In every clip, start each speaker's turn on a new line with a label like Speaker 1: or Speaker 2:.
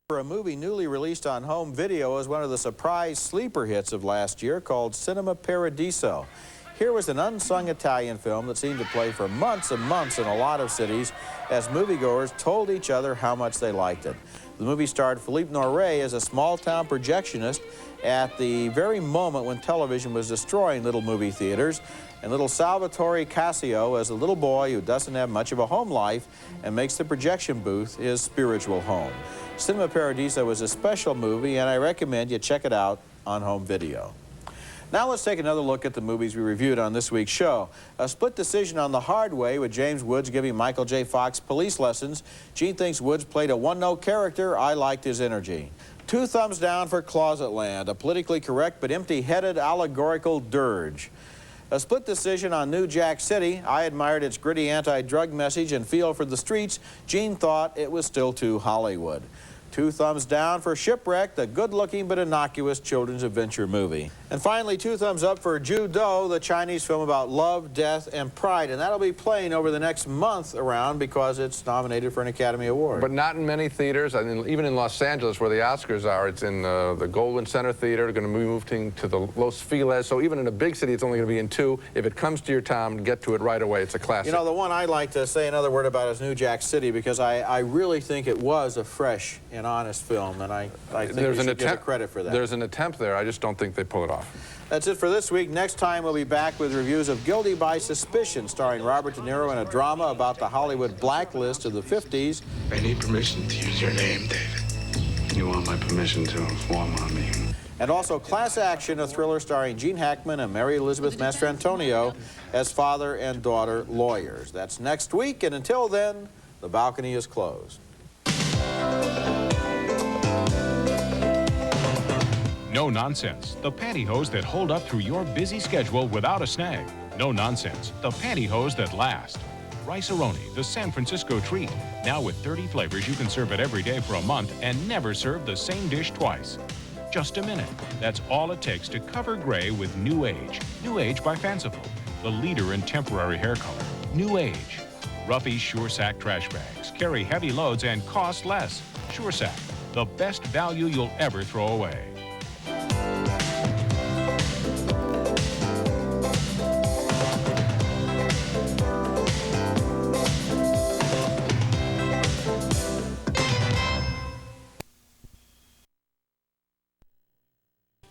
Speaker 1: For a movie newly released on home video is one of the surprise sleeper hits of last year called Cinema Paradiso. Here was an unsung Italian film that seemed to play for months and months in a lot of cities as moviegoers told each other how much they liked it. The movie starred Philippe Noiret as a small-town projectionist at the very moment when television was destroying little movie theaters, and little Salvatore Cassio as a little boy who doesn't have much of a home life and makes the projection booth his spiritual home. Cinema Paradiso was a special movie, and I recommend you check it out on home video. Now let's take another look at the movies we reviewed on this week's show. A split decision on The Hard Way with James Woods giving Michael J. Fox police lessons. Gene thinks Woods played a one-note character. I liked his energy. 2 thumbs down for Closet Land, a politically correct but empty-headed allegorical dirge. A split decision on New Jack City. I admired its gritty anti-drug message and feel for the streets. Gene thought it was still too Hollywood. 2 thumbs down for Shipwrecked, a good-looking but innocuous children's adventure movie. And finally, 2 thumbs up for Judo, the Chinese film about love, death, and pride. And that'll be playing over the next month around because it's nominated for an Academy Award.
Speaker 2: But not in many theaters. I mean, even in Los Angeles, where the Oscars are, it's in the Goldwyn Center Theater. Going to be moving to the Los Feliz. So even in a big city, it's only going to be in 2. If it comes to your town, get to it right away. It's a classic.
Speaker 1: You know, the one I'd like to say another word about is New Jack City, because I really think it was a fresh and honest film, and I think we should give it credit for that.
Speaker 2: There's an attempt there. I just don't think they pull it off.
Speaker 1: That's it for this week. Next time, we'll be back with reviews of Guilty by Suspicion, starring Robert De Niro in a drama about the Hollywood blacklist of the 50s.
Speaker 3: I need permission to use your name, David. You want my permission to inform on me?
Speaker 1: And also Class Action, a thriller starring Gene Hackman and Mary Elizabeth Mastrantonio as father and daughter lawyers. That's next week, and until then, the balcony is closed.
Speaker 4: No Nonsense, the pantyhose that hold up through your busy schedule without a snag. No Nonsense, the pantyhose that last. Rice-A-Roni, the San Francisco treat. Now with 30 flavors, you can serve it every day for a month and never serve the same dish twice. Just a minute. That's all it takes to cover gray with New Age. New Age by Fanciful, the leader in temporary hair color. New Age. Ruffy Sure Sack trash bags carry heavy loads and cost less. Sure Sack, the best value you'll ever throw away.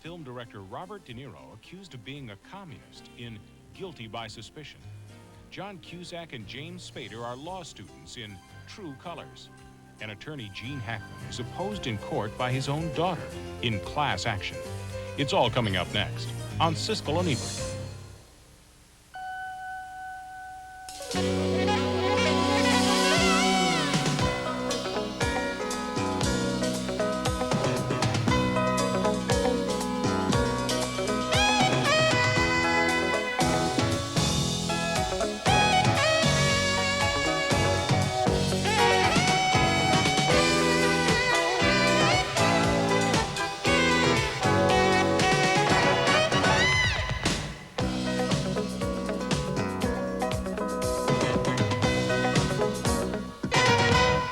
Speaker 4: Film director Robert De Niro accused of being a communist in Guilty by Suspicion. John Cusack and James Spader are law students in True Colors. And attorney Gene Hackman is opposed in court by his own daughter in Class Action. It's all coming up next on Siskel and Ebert.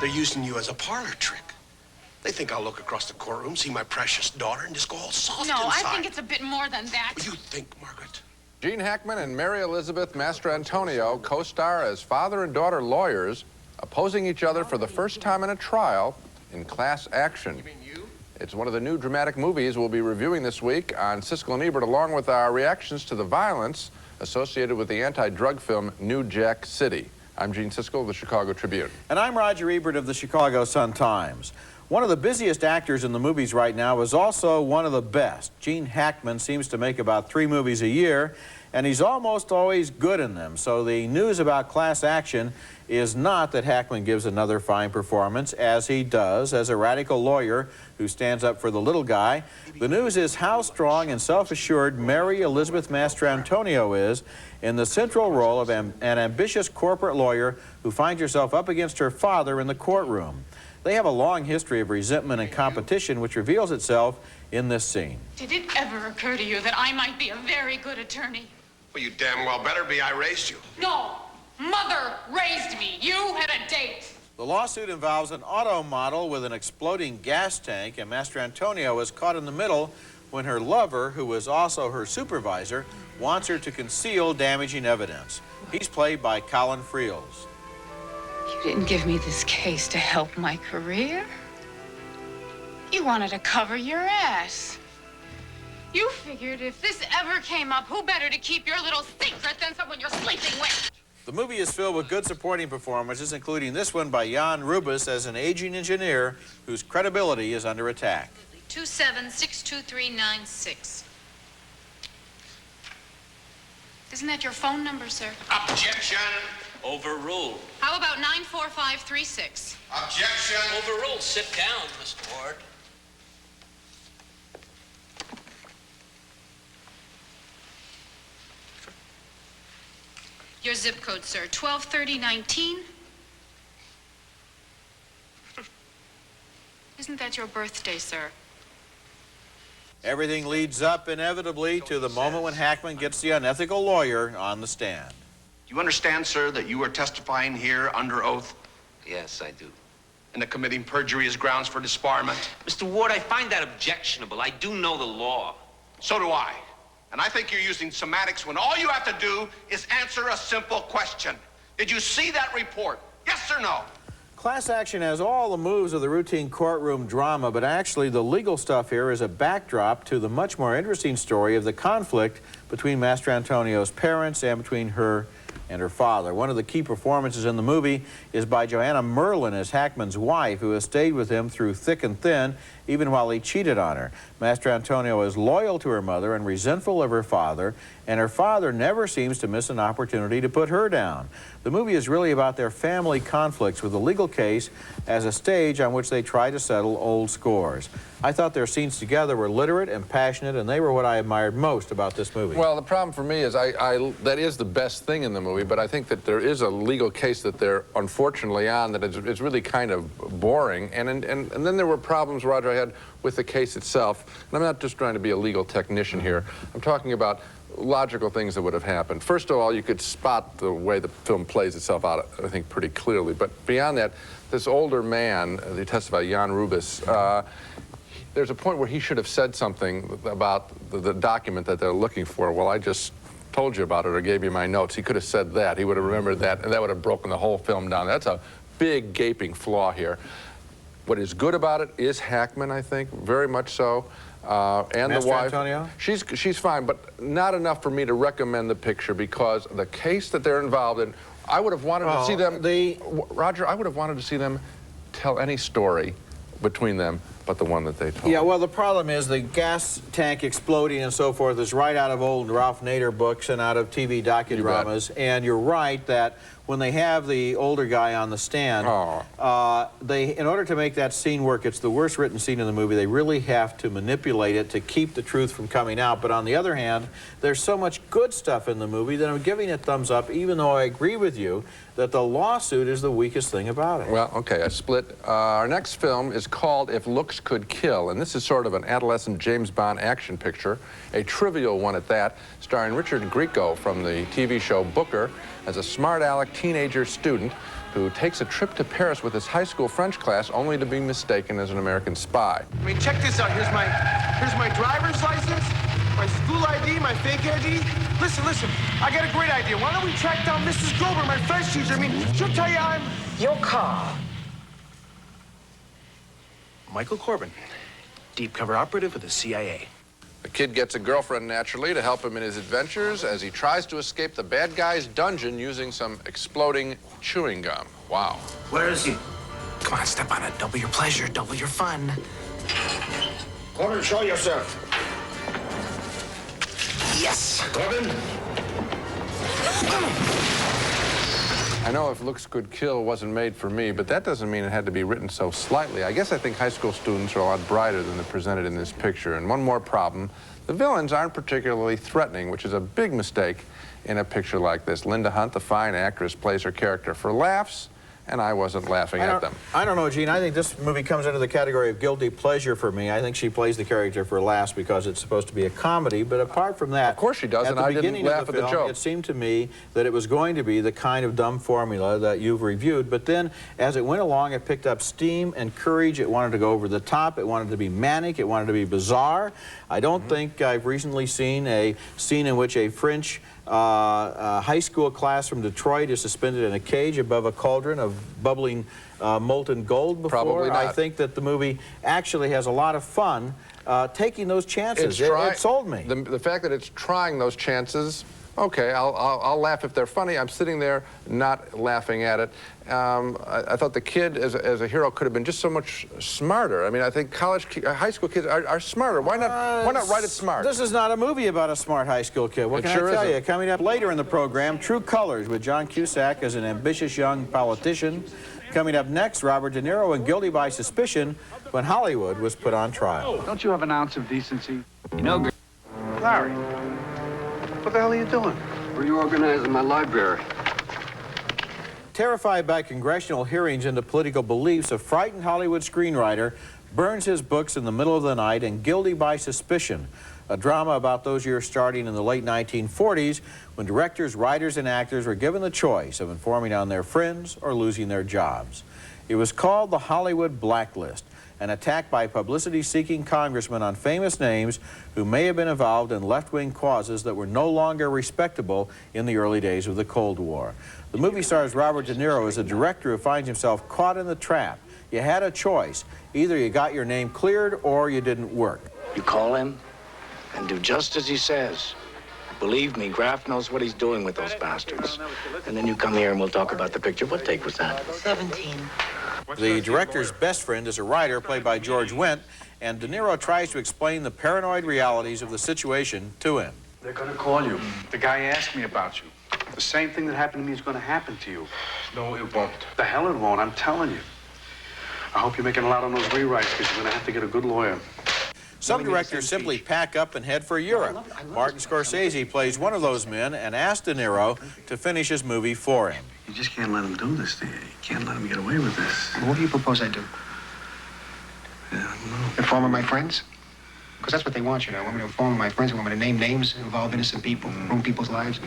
Speaker 5: They're using you as a parlor trick. They think I'll look across the courtroom, see my precious daughter, and just go all soft inside.
Speaker 6: No, I think it's a bit more than that.
Speaker 5: What do you think, Margaret?
Speaker 2: Gene Hackman and Mary Elizabeth Mastrantonio co-star as father and daughter lawyers, opposing each other for the first time in a trial in Class Action.
Speaker 5: You mean you?
Speaker 2: It's one of the new dramatic movies we'll be reviewing this week on Siskel and Ebert, along with our reactions to the violence associated with the anti-drug film New Jack City. I'm Gene Siskel of the Chicago Tribune.
Speaker 1: And I'm Roger Ebert of the Chicago Sun-Times. One of the busiest actors in the movies right now is also one of the best. Gene Hackman seems to make about 3 movies a year, and he's almost always good in them. So the news about Class Action is not that Hackman gives another fine performance, as he does as a radical lawyer who stands up for the little guy. The news is how strong and self-assured Mary Elizabeth Mastrantonio is in the central role of an ambitious corporate lawyer who finds herself up against her father in the courtroom. They have a long history of resentment and competition, which reveals itself in this scene.
Speaker 6: Did it ever occur to you that I might be a very good attorney?
Speaker 5: Well, you damn well better be. I raised you.
Speaker 6: No, Mother raised me. You had a date.
Speaker 1: The lawsuit involves an auto model with an exploding gas tank, and Master Antonio is caught in the middle when her lover, who is also her supervisor, wants her to conceal damaging evidence. He's played by Colin Friels.
Speaker 6: You didn't give me this case to help my career. You wanted to cover your ass. You figured if this ever came up, who better to keep your little secret than someone you're sleeping with?
Speaker 1: The movie is filled with good supporting performances, including this one by Jan Rubis as an aging engineer whose credibility is under attack.
Speaker 6: 2762396. Isn't that your phone number, sir?
Speaker 5: Objection.
Speaker 7: Overruled.
Speaker 6: How about 94536?
Speaker 5: Objection.
Speaker 7: Overruled. Sit down, Mr. Ward.
Speaker 6: Your zip code, sir. 123019. Isn't that your birthday, sir?
Speaker 1: Everything leads up inevitably to the moment when Hackman gets the unethical lawyer on the stand.
Speaker 5: Do you understand, sir, that you are testifying here under oath
Speaker 7: Yes, I do.
Speaker 5: and that committing perjury is grounds for disbarment?
Speaker 7: Mr. Ward, I find that objectionable. I do know the law.
Speaker 5: So do I. And I think you're using semantics when all you have to do is answer a simple question. Did you see that report? Yes or no?
Speaker 1: Class Action has all the moves of the routine courtroom drama, but actually the legal stuff here is a backdrop to the much more interesting story of the conflict between Master Antonio's parents and between her and her father. One of the key performances in the movie is by Joanna Merlin as Hackman's wife, who has stayed with him through thick and thin, even while he cheated on her. Master Antonio is loyal to her mother and resentful of her father, and her father never seems to miss an opportunity to put her down. The movie is really about their family conflicts, with the legal case as a stage on which they try to settle old scores. I thought their scenes together were literate and passionate, and they were what I admired most about this movie.
Speaker 2: Well, the problem for me is that is the best thing in the movie, but I think that there is a legal case that they're unfortunately on that is really kind of boring. And then there were problems, Roger, I had with the case itself. And I'm not just trying to be a legal technician here. I'm talking about logical things that would have happened. First of all, you could spot the way the film plays itself out, I think, pretty clearly. But beyond that, this older man, they testified, Jan Rubis, there's a point where he should have said something about the document that they're looking for. Well, I just told you about it or gave you my notes. He could have said that. He would have remembered that, and that would have broken the whole film down. That's a big, gaping flaw here. What is good about it is Hackman, I think, very much so. And
Speaker 1: Master
Speaker 2: the wife.
Speaker 1: Antonio?
Speaker 2: She's fine, but not enough for me to recommend the picture because the case that they're involved in, I would have wanted to see them, Roger, I would have wanted to see them tell any story between them but the one that they told.
Speaker 1: Yeah, well, the problem is the gas tank exploding and so forth is right out of old Ralph Nader books and out of TV docudramas. And you're right that when they have the older guy on the stand, in order to make that scene work, it's the worst written scene in the movie. They really have to manipulate it to keep the truth from coming out. But on the other hand, there's so much good stuff in the movie that I'm giving it thumbs up, even though I agree with you that the lawsuit is the weakest thing about it.
Speaker 2: Well, okay, I split. Our next film is called If Looks Could Kill, and this is sort of an adolescent James Bond action picture, a trivial one at that, starring Richard Grieco from the TV show Booker as a smart-aleck teenager student who takes a trip to Paris with his high school French class only to be mistaken as an American spy.
Speaker 8: I mean, check this out. Here's my driver's license, my school ID, my fake ID. Listen, I got a great idea. Why don't we track down Mrs. Gober, my French teacher? I mean, she'll tell you I'm...
Speaker 9: Your car.
Speaker 8: Michael Corbin, deep cover operative with the CIA.
Speaker 2: The kid gets a girlfriend, naturally, to help him in his adventures as he tries to escape the bad guy's dungeon using some exploding chewing gum. Wow.
Speaker 8: Where is he? Come on, step on it. Double your pleasure, double your fun.
Speaker 5: Corbin, show yourself.
Speaker 8: Yes.
Speaker 5: Corbin?
Speaker 2: I know If Looks Could Kill wasn't made for me, but that doesn't mean it had to be written so slightly. I guess I think high school students are a lot brighter than they're presented in this picture. And one more problem, the villains aren't particularly threatening, which is a big mistake in a picture like this. Linda Hunt, the fine actress, plays her character for laughs, and I wasn't laughing at them.
Speaker 1: I don't know, Gene. I think this movie comes under the category of guilty pleasure for me. I think she plays the character for laughs because it's supposed to be a comedy, but apart from that...
Speaker 2: Of course she does, and I didn't laugh at the joke.
Speaker 1: It seemed to me that it was going to be the kind of dumb formula that you've reviewed, but then as it went along, it picked up steam and courage. It wanted to go over the top. It wanted to be manic. It wanted to be bizarre. I don't think I've recently seen a scene in which a French high school class from Detroit is suspended in a cage above a cauldron of bubbling molten gold before.
Speaker 2: Probably not.
Speaker 1: I think that the movie actually has a lot of fun taking those chances. It sold me.
Speaker 2: The fact that it's trying those chances, okay, I'll laugh if they're funny. I'm sitting there not laughing at it. I thought the kid as a hero could have been just so much smarter. I mean, I think high school kids are smarter. Why not write it smart?
Speaker 1: This is not a movie about a smart high school kid. What can I tell you? Coming up later in the program, True Colors with John Cusack as an ambitious young politician. Coming up next, Robert De Niro and Guilty by Suspicion when Hollywood was put on trial.
Speaker 9: Don't you have an ounce of decency?
Speaker 10: You know,
Speaker 9: Larry, what the hell are you doing?
Speaker 10: reorganizing my library.
Speaker 1: Terrified by congressional hearings into political beliefs, a frightened Hollywood screenwriter burns his books in the middle of the night in Guilty by Suspicion, a drama about those years starting in the late 1940s when directors, writers, and actors were given the choice of informing on their friends or losing their jobs. It was called the Hollywood Blacklist, an attack by publicity-seeking congressmen on famous names who may have been involved in left-wing causes that were no longer respectable in the early days of the Cold War. The movie stars Robert De Niro as a director who finds himself caught in the trap. You had a choice. Either you got your name cleared or you didn't work.
Speaker 10: You call him and do just as he says. Believe me, Graff knows what he's doing with those bastards. And then you come here and we'll talk about the picture. What take was that?
Speaker 6: 17.
Speaker 1: The director's best friend is a writer played by George Wendt, and De Niro tries to explain the paranoid realities of the situation to him.
Speaker 9: They're gonna call you. The guy asked me about you. The same thing that happened to me is gonna happen to you.
Speaker 3: No, it won't.
Speaker 9: The hell it won't, I'm telling you. I hope you're making a lot on those rewrites because you're gonna have to get a good lawyer.
Speaker 1: Some directors simply pack up and head for Europe. Martin Scorsese plays one of those men and asks De Niro to finish his movie for him.
Speaker 3: You just can't let him do this to you. You can't let him get away with this.
Speaker 11: Well, what do you propose I do?
Speaker 3: Yeah, I don't know.
Speaker 11: Inform my friends? Because that's what they want, you know. I want me to inform my friends. I want me to name names, involve innocent people, ruin people's lives.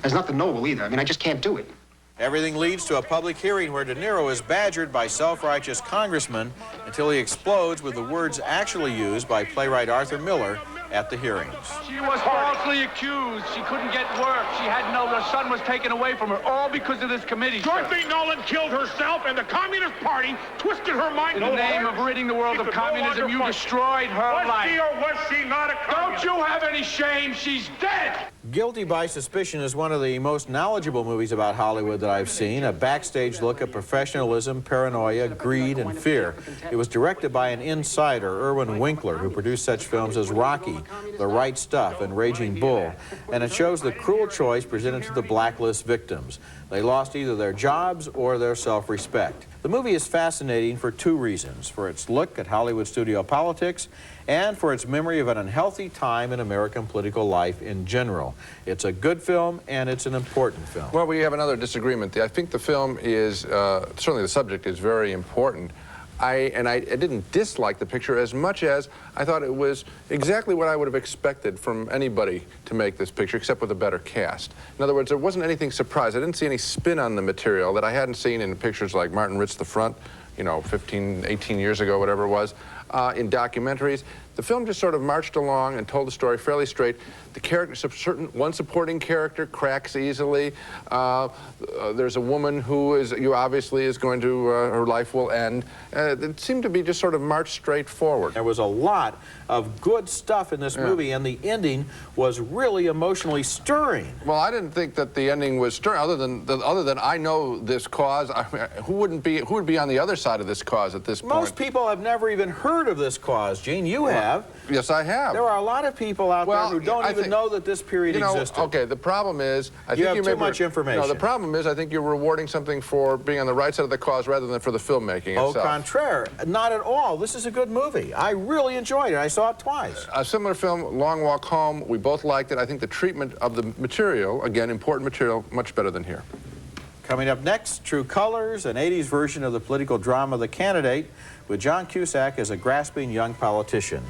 Speaker 11: There's nothing noble either. I mean, I just can't do it.
Speaker 1: Everything leads to a public hearing where De Niro is badgered by self-righteous congressmen until he explodes with the words actually used by playwright Arthur Miller at the hearings.
Speaker 9: She was falsely accused. She couldn't get work. She had her son was taken away from her, all because of this committee.
Speaker 12: Dorothy Nolan killed herself, and the Communist Party twisted her mind.
Speaker 9: In the name of ridding the world of communism, you destroyed her life.
Speaker 12: Was she or was she not a communist?
Speaker 9: Don't you have any shame? She's dead!
Speaker 1: Guilty by Suspicion is one of the most knowledgeable movies about Hollywood that I've seen, a backstage look at professionalism, paranoia, greed, and fear. It was directed by an insider, Irwin Winkler, who produced such films as Rocky, The Right Stuff, and Raging Bull, and it shows the cruel choice presented to the blacklist victims. They lost either their jobs or their self-respect. The movie is fascinating for two reasons: for its look at Hollywood studio politics and for its memory of an unhealthy time in American political life in general. It's a good film and it's an important film.
Speaker 2: Well, we have another disagreement. I think the film is, certainly the subject is very important. I didn't dislike the picture as much as I thought it was exactly what I would have expected from anybody to make this picture, except with a better cast. In other words, there wasn't anything surprise. I didn't see any spin on the material that I hadn't seen in pictures like Martin Ritz the Front, you know, 15, 18 years ago, whatever it was, in documentaries. The film just sort of marched along and told the story fairly straight. The character, one supporting character cracks easily. There's a woman who obviously is going to, her life will end. It seemed to be just sort of marched straight forward.
Speaker 1: There was a lot of good stuff in this movie, and the ending was really emotionally stirring.
Speaker 2: Well, I didn't think that the ending was stirring, other than I know this cause. I mean, who would be on the other side of this cause at this point?
Speaker 1: Most people have never even heard of this cause. Gene, you have.
Speaker 2: Yes, I have.
Speaker 1: There are a lot of people out there who don't even know that this period existed.
Speaker 2: Okay, the problem is, I think
Speaker 1: you have too much information.
Speaker 2: No, the problem is, I think you're rewarding something for being on the right side of the cause rather than for the filmmaking itself.
Speaker 1: Au contraire, not at all. This is a good movie. I really enjoyed it. I saw it twice.
Speaker 2: A similar film, Long Walk Home. We both liked it. I think the treatment of the material, again, important material, much better than here.
Speaker 1: Coming up next, True Colors, an 80s version of the political drama The Candidate, with John Cusack as a grasping young politician.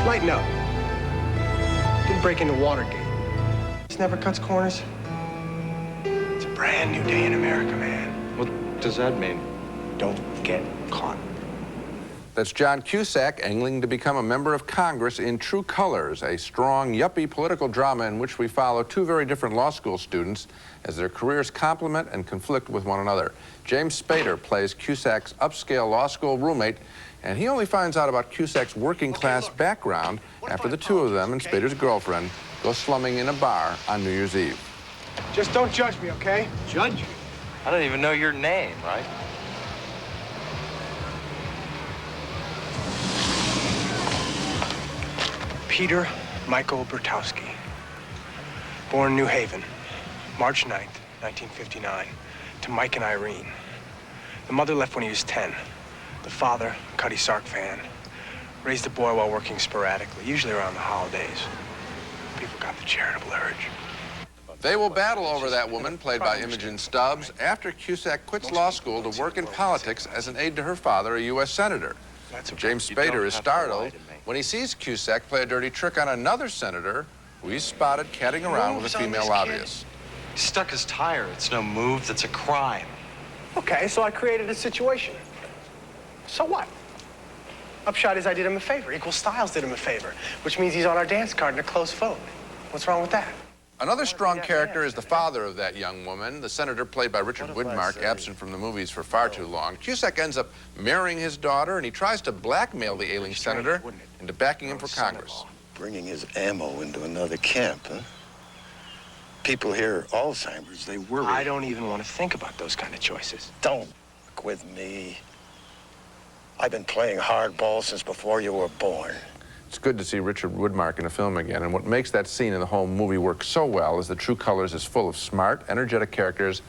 Speaker 8: Lighten up. Didn't break into Watergate. This never cuts corners. It's a brand new day in America, man.
Speaker 13: What does that mean?
Speaker 8: Don't get caught.
Speaker 2: That's John Cusack angling to become a member of Congress in True Colors, a strong, yuppie political drama in which we follow two very different law school students as their careers complement and conflict with one another. James Spader plays Cusack's upscale law school roommate, and he only finds out about Cusack's working-class background after the two of them and Spader's girlfriend go slumming in a bar on New Year's Eve.
Speaker 8: Just don't judge me, okay?
Speaker 13: Judge you? I don't even know your name, right?
Speaker 8: Peter Michael Bertowski. Born in New Haven, March 9th, 1959, to Mike and Irene. The mother left when he was 10. The father, Cutty Sark fan, raised the boy while working sporadically, usually around the holidays. People got the charitable urge.
Speaker 2: They will battle over that woman, played by Imogen Stubbs, after Cusack quits law school to work in politics as an aide to her father, a U.S. senator. James Spader is startled when he sees Cusack play a dirty trick on another senator who he's spotted catting around with a female lobbyist.
Speaker 13: He stuck his tire. It's no move. That's a crime.
Speaker 8: Okay, so I created a situation. So what? Upshot is I did him a favor. Equal Styles did him a favor, which means he's on our dance card in a close vote. What's wrong with that?
Speaker 2: Another strong character is the father of that young woman, the senator played by Richard Widmark, absent from the movies for far too long. Cusack ends up marrying his daughter, and he tries to blackmail the ailing senator into backing him for Congress.
Speaker 14: Bringing his ammo into another camp, huh? People hear Alzheimer's, they worry.
Speaker 8: I don't even want to think about those kind of choices.
Speaker 14: Don't fuck with me. I've been playing hardball since before you were born.
Speaker 2: It's good to see Richard Widmark in a film again, and what makes that scene in the whole movie work so well is that True Colors is full of smart, energetic characters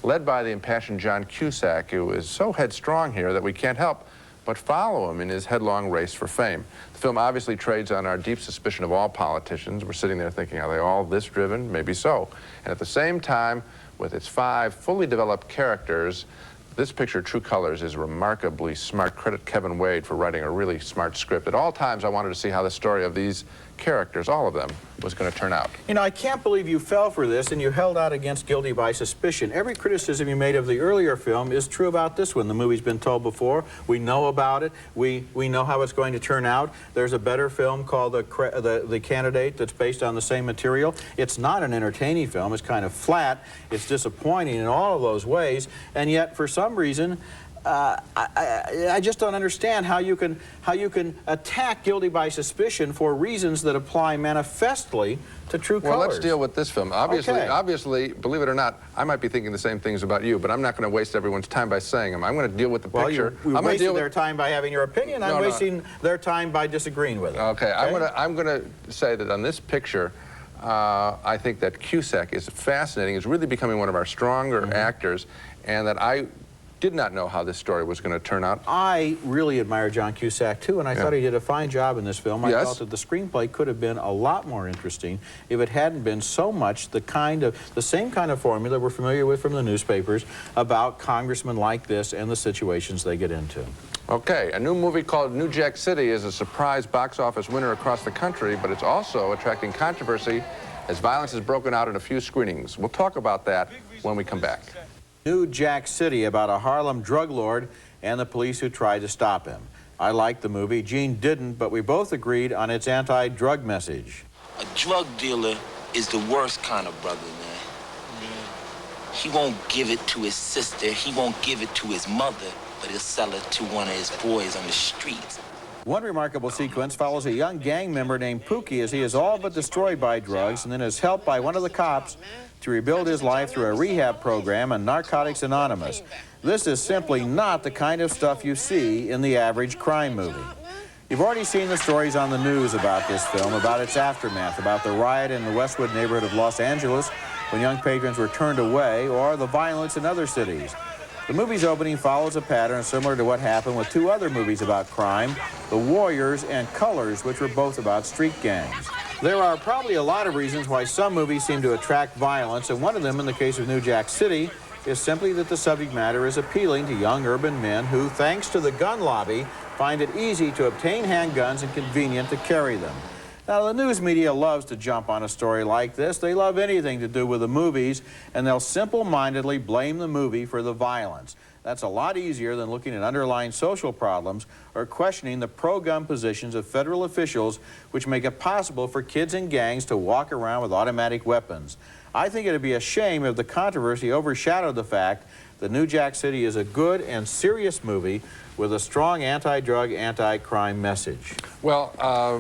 Speaker 2: led by the impassioned John Cusack, who is so headstrong here that we can't help but follow him in his headlong race for fame. The film obviously trades on our deep suspicion of all politicians. We're sitting there thinking, are they all this driven? Maybe so. And at the same time, with its 5 fully developed characters, this picture, True Colors, is remarkably smart. Credit Kevin Wade for writing a really smart script. At all times, I wanted to see how the story of these characters, all of them, was going to turn out.
Speaker 1: You know, I can't believe you fell for this and you held out against Guilty by Suspicion. Every criticism you made of the earlier film is true about this one. The movie's been told before. We know about it. We know how it's going to turn out. There's a better film called The Candidate that's based on the same material. It's not an entertaining film. It's kind of flat. It's disappointing in all of those ways. And yet, for some reason, I just don't understand how you can attack Guilty by Suspicion for reasons that apply manifestly to True Colors.
Speaker 2: Well, let's deal with this film. Obviously, believe it or not, I might be thinking the same things about you, but I'm not going to waste everyone's time by saying them. I'm going to deal with the picture.
Speaker 1: Well, you're wasting their time by having your opinion. I'm wasting their time by disagreeing with it.
Speaker 2: Okay, I'm going to say that on this picture, I think that Cusack is fascinating. He's really becoming one of our stronger actors, and that I did not know how this story was going to turn out.
Speaker 1: I really admire John Cusack, too, and I thought he did a fine job in this film. I felt that the screenplay could have been a lot more interesting if it hadn't been so much the same kind of formula we're familiar with from the newspapers about congressmen like this and the situations they get into.
Speaker 2: Okay, a new movie called New Jack City is a surprise box office winner across the country, but it's also attracting controversy as violence has broken out in a few screenings. We'll talk about that when we come back.
Speaker 1: New Jack City, about a Harlem drug lord and the police who tried to stop him. I liked the movie. Gene didn't, but we both agreed on its anti-drug message.
Speaker 15: A drug dealer is the worst kind of brother, man. He won't give it to his sister. He won't give it to his mother, but he'll sell it to one of his boys on the streets.
Speaker 1: One remarkable sequence follows a young gang member named Pookie as he is all but destroyed by drugs and then is helped by one of the cops to rebuild his life through a rehab program and Narcotics Anonymous. This is simply not the kind of stuff you see in the average crime movie. You've already seen the stories on the news about this film, about its aftermath, about the riot in the Westwood neighborhood of Los Angeles when young patrons were turned away, or the violence in other cities. The movie's opening follows a pattern similar to what happened with 2 other movies about crime, The Warriors and Colors, which were both about street gangs. There are probably a lot of reasons why some movies seem to attract violence, and one of them, in the case of New Jack City, is simply that the subject matter is appealing to young urban men who, thanks to the gun lobby, find it easy to obtain handguns and convenient to carry them. Now, the news media loves to jump on a story like this. They love anything to do with the movies, and they'll simple-mindedly blame the movie for the violence. That's a lot easier than looking at underlying social problems or questioning the pro-gun positions of federal officials, which make it possible for kids in gangs to walk around with automatic weapons. I think it'd be a shame if the controversy overshadowed the fact that New Jack City is a good and serious movie with a strong anti-drug, anti-crime message.
Speaker 2: Well,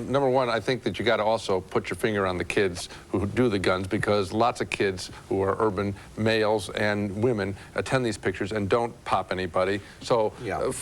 Speaker 2: number one, I think that you got to also put your finger on the kids who do the guns, because lots of kids who are urban males and women attend these pictures and don't pop anybody. So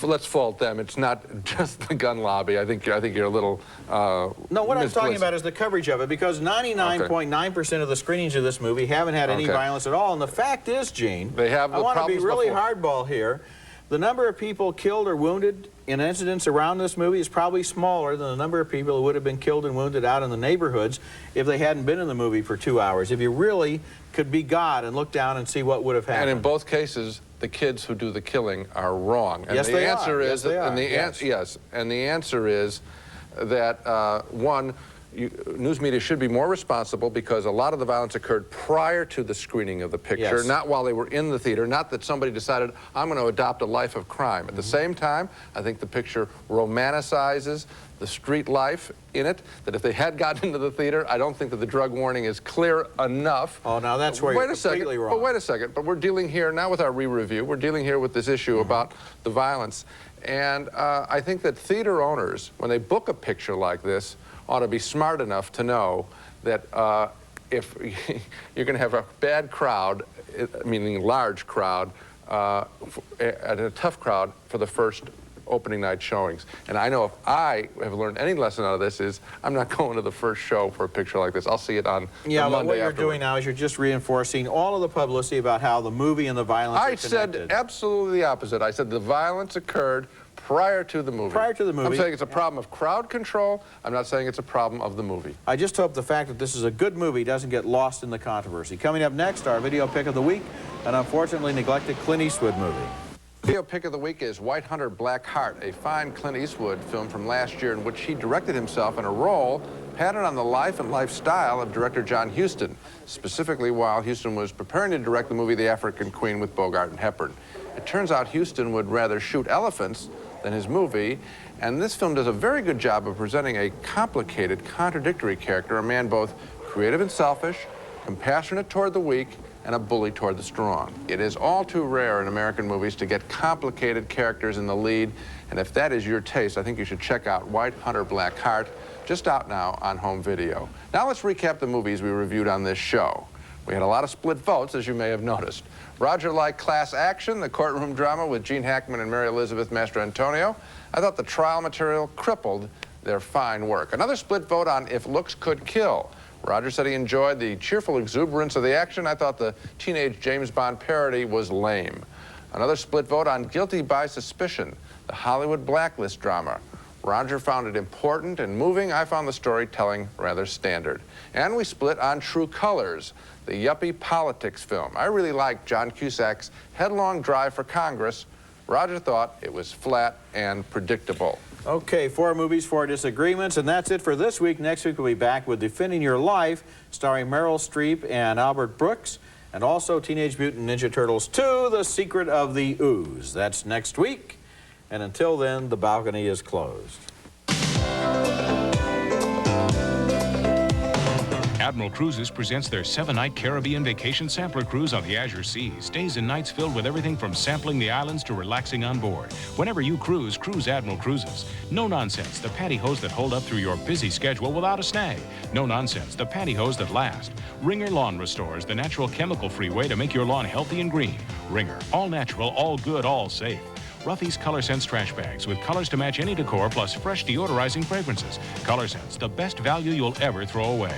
Speaker 2: let's fault them. It's not just the gun lobby. I think you're a little
Speaker 1: No, what I'm talking about is the coverage of it, because 99.9% of the screenings of this movie haven't had any violence at all. And the fact is, Gene,
Speaker 2: they have.
Speaker 1: I want to be really hardball here. The number of people killed or wounded in incidents around this movie is probably smaller than the number of people who would have been killed and wounded out in the neighborhoods if they hadn't been in the movie for 2 hours. If you really could be God and look down and see what would have happened.
Speaker 2: And in both cases, the kids who do the killing are wrong. And
Speaker 1: yes,
Speaker 2: the
Speaker 1: they
Speaker 2: answer
Speaker 1: are.
Speaker 2: is,
Speaker 1: Yes, they are.
Speaker 2: Yes, and the answer is that one, news media should be more responsible, because a lot of the violence occurred prior to the screening of the picture, not while they were in the theater, not that somebody decided, I'm going to adopt a life of crime. At the same time, I think the picture romanticizes the street life in it, that if they had gotten into the theater, I don't think that the drug warning is clear enough.
Speaker 1: Oh, now that's where you're completely wrong.
Speaker 2: But wait a second, but we're dealing here, now with our re-review, we're dealing here with this issue about the violence. And I think that theater owners, when they book a picture like this, ought to be smart enough to know that if you're going to have a bad crowd, meaning large crowd, and a tough crowd for the first opening night showings. And I know if I have learned any lesson out of this is I'm not going to the first show for a picture like this. I'll see it on the Monday
Speaker 1: but what you're
Speaker 2: afterward.
Speaker 1: doing now is you're just reinforcing all of the publicity about how the movie and the violence are connected.
Speaker 2: I said absolutely the opposite. I said the violence occurred prior to the movie.
Speaker 1: Prior to the movie.
Speaker 2: I'm saying it's a problem of crowd control. I'm not saying it's a problem of the movie.
Speaker 1: I just hope the fact that this is a good movie doesn't get lost in the controversy. Coming up next, our video pick of the week, an unfortunately neglected Clint Eastwood movie.
Speaker 2: Video pick of the week is White Hunter Black Heart, a fine Clint Eastwood film from last year in which he directed himself in a role patterned on the life and lifestyle of director John Huston, specifically while Huston was preparing to direct the movie The African Queen with Bogart and Hepburn. It turns out Huston would rather shoot elephants than his movie, and this film does a very good job of presenting a complicated, contradictory character, a man both creative and selfish, compassionate toward the weak, and a bully toward the strong. It is all too rare in American movies to get complicated characters in the lead, and if that is your taste, I think you should check out White Hunter Black Heart, just out now on home video. Now let's recap the movies we reviewed on this show. We had a lot of split votes, as you may have noticed. Roger liked Class Action, the courtroom drama with Gene Hackman and Mary Elizabeth Mastrantonio. I thought the trial material crippled their fine work. Another split vote on If Looks Could Kill. Roger said he enjoyed the cheerful exuberance of the action. I thought the teenage James Bond parody was lame. Another split vote on Guilty by Suspicion, the Hollywood blacklist drama. Roger found it important and moving. I found the storytelling rather standard. And we split on True Colors, the yuppie politics film. I really liked John Cusack's headlong drive for Congress. Roger thought it was flat and predictable.
Speaker 1: Okay, 4 movies, 4 disagreements, and that's it for this week. Next week we'll be back with Defending Your Life, starring Meryl Streep and Albert Brooks, and also Teenage Mutant Ninja Turtles 2, The Secret of the Ooze. That's next week, and until then, the balcony is closed.
Speaker 4: Admiral Cruises presents their 7-night Caribbean vacation sampler cruise on the Azure Seas. Days and nights filled with everything from sampling the islands to relaxing on board. Whenever you cruise, cruise Admiral Cruises. No nonsense, the pantyhose that hold up through your busy schedule without a snag. No nonsense, the pantyhose that last. Ringer Lawn Restores, the natural chemical-free way to make your lawn healthy and green. Ringer, all natural, all good, all safe. Ruffy's Color Sense trash bags with colors to match any decor plus fresh deodorizing fragrances. Color Sense, the best value you'll ever throw away.